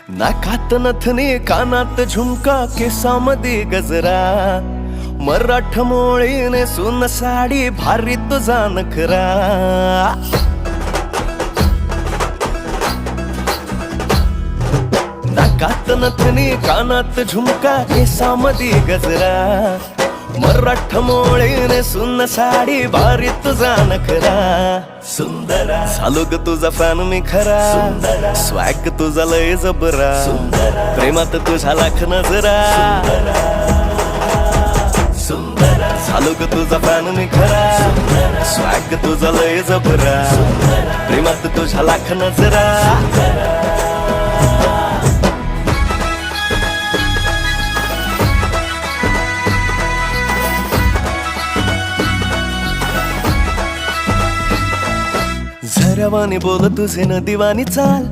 नाकात नथनी कानात झुमका केसामध्ये गजरा मराठ मोळीने सुन साडी भारी तुझा नखरा नाकात नथनी कानात झुमका केसामध्ये गजरा मराठ मोळीने सुन साडी भारी तुझा नखरा सुंदरा झालो ग तुझा फॅन मी खरा सुंदरा स्वॅग तुझा लय जबरा सुंदरा प्रेमात तुझा लाख नजरा सुंदरा झालो ग तुझा फॅन मी खरा स्वॅग तुझा लय जबरा प्रेमात तुझा लाख नजरा झरवानी बोल तुझे न दिवानी चाल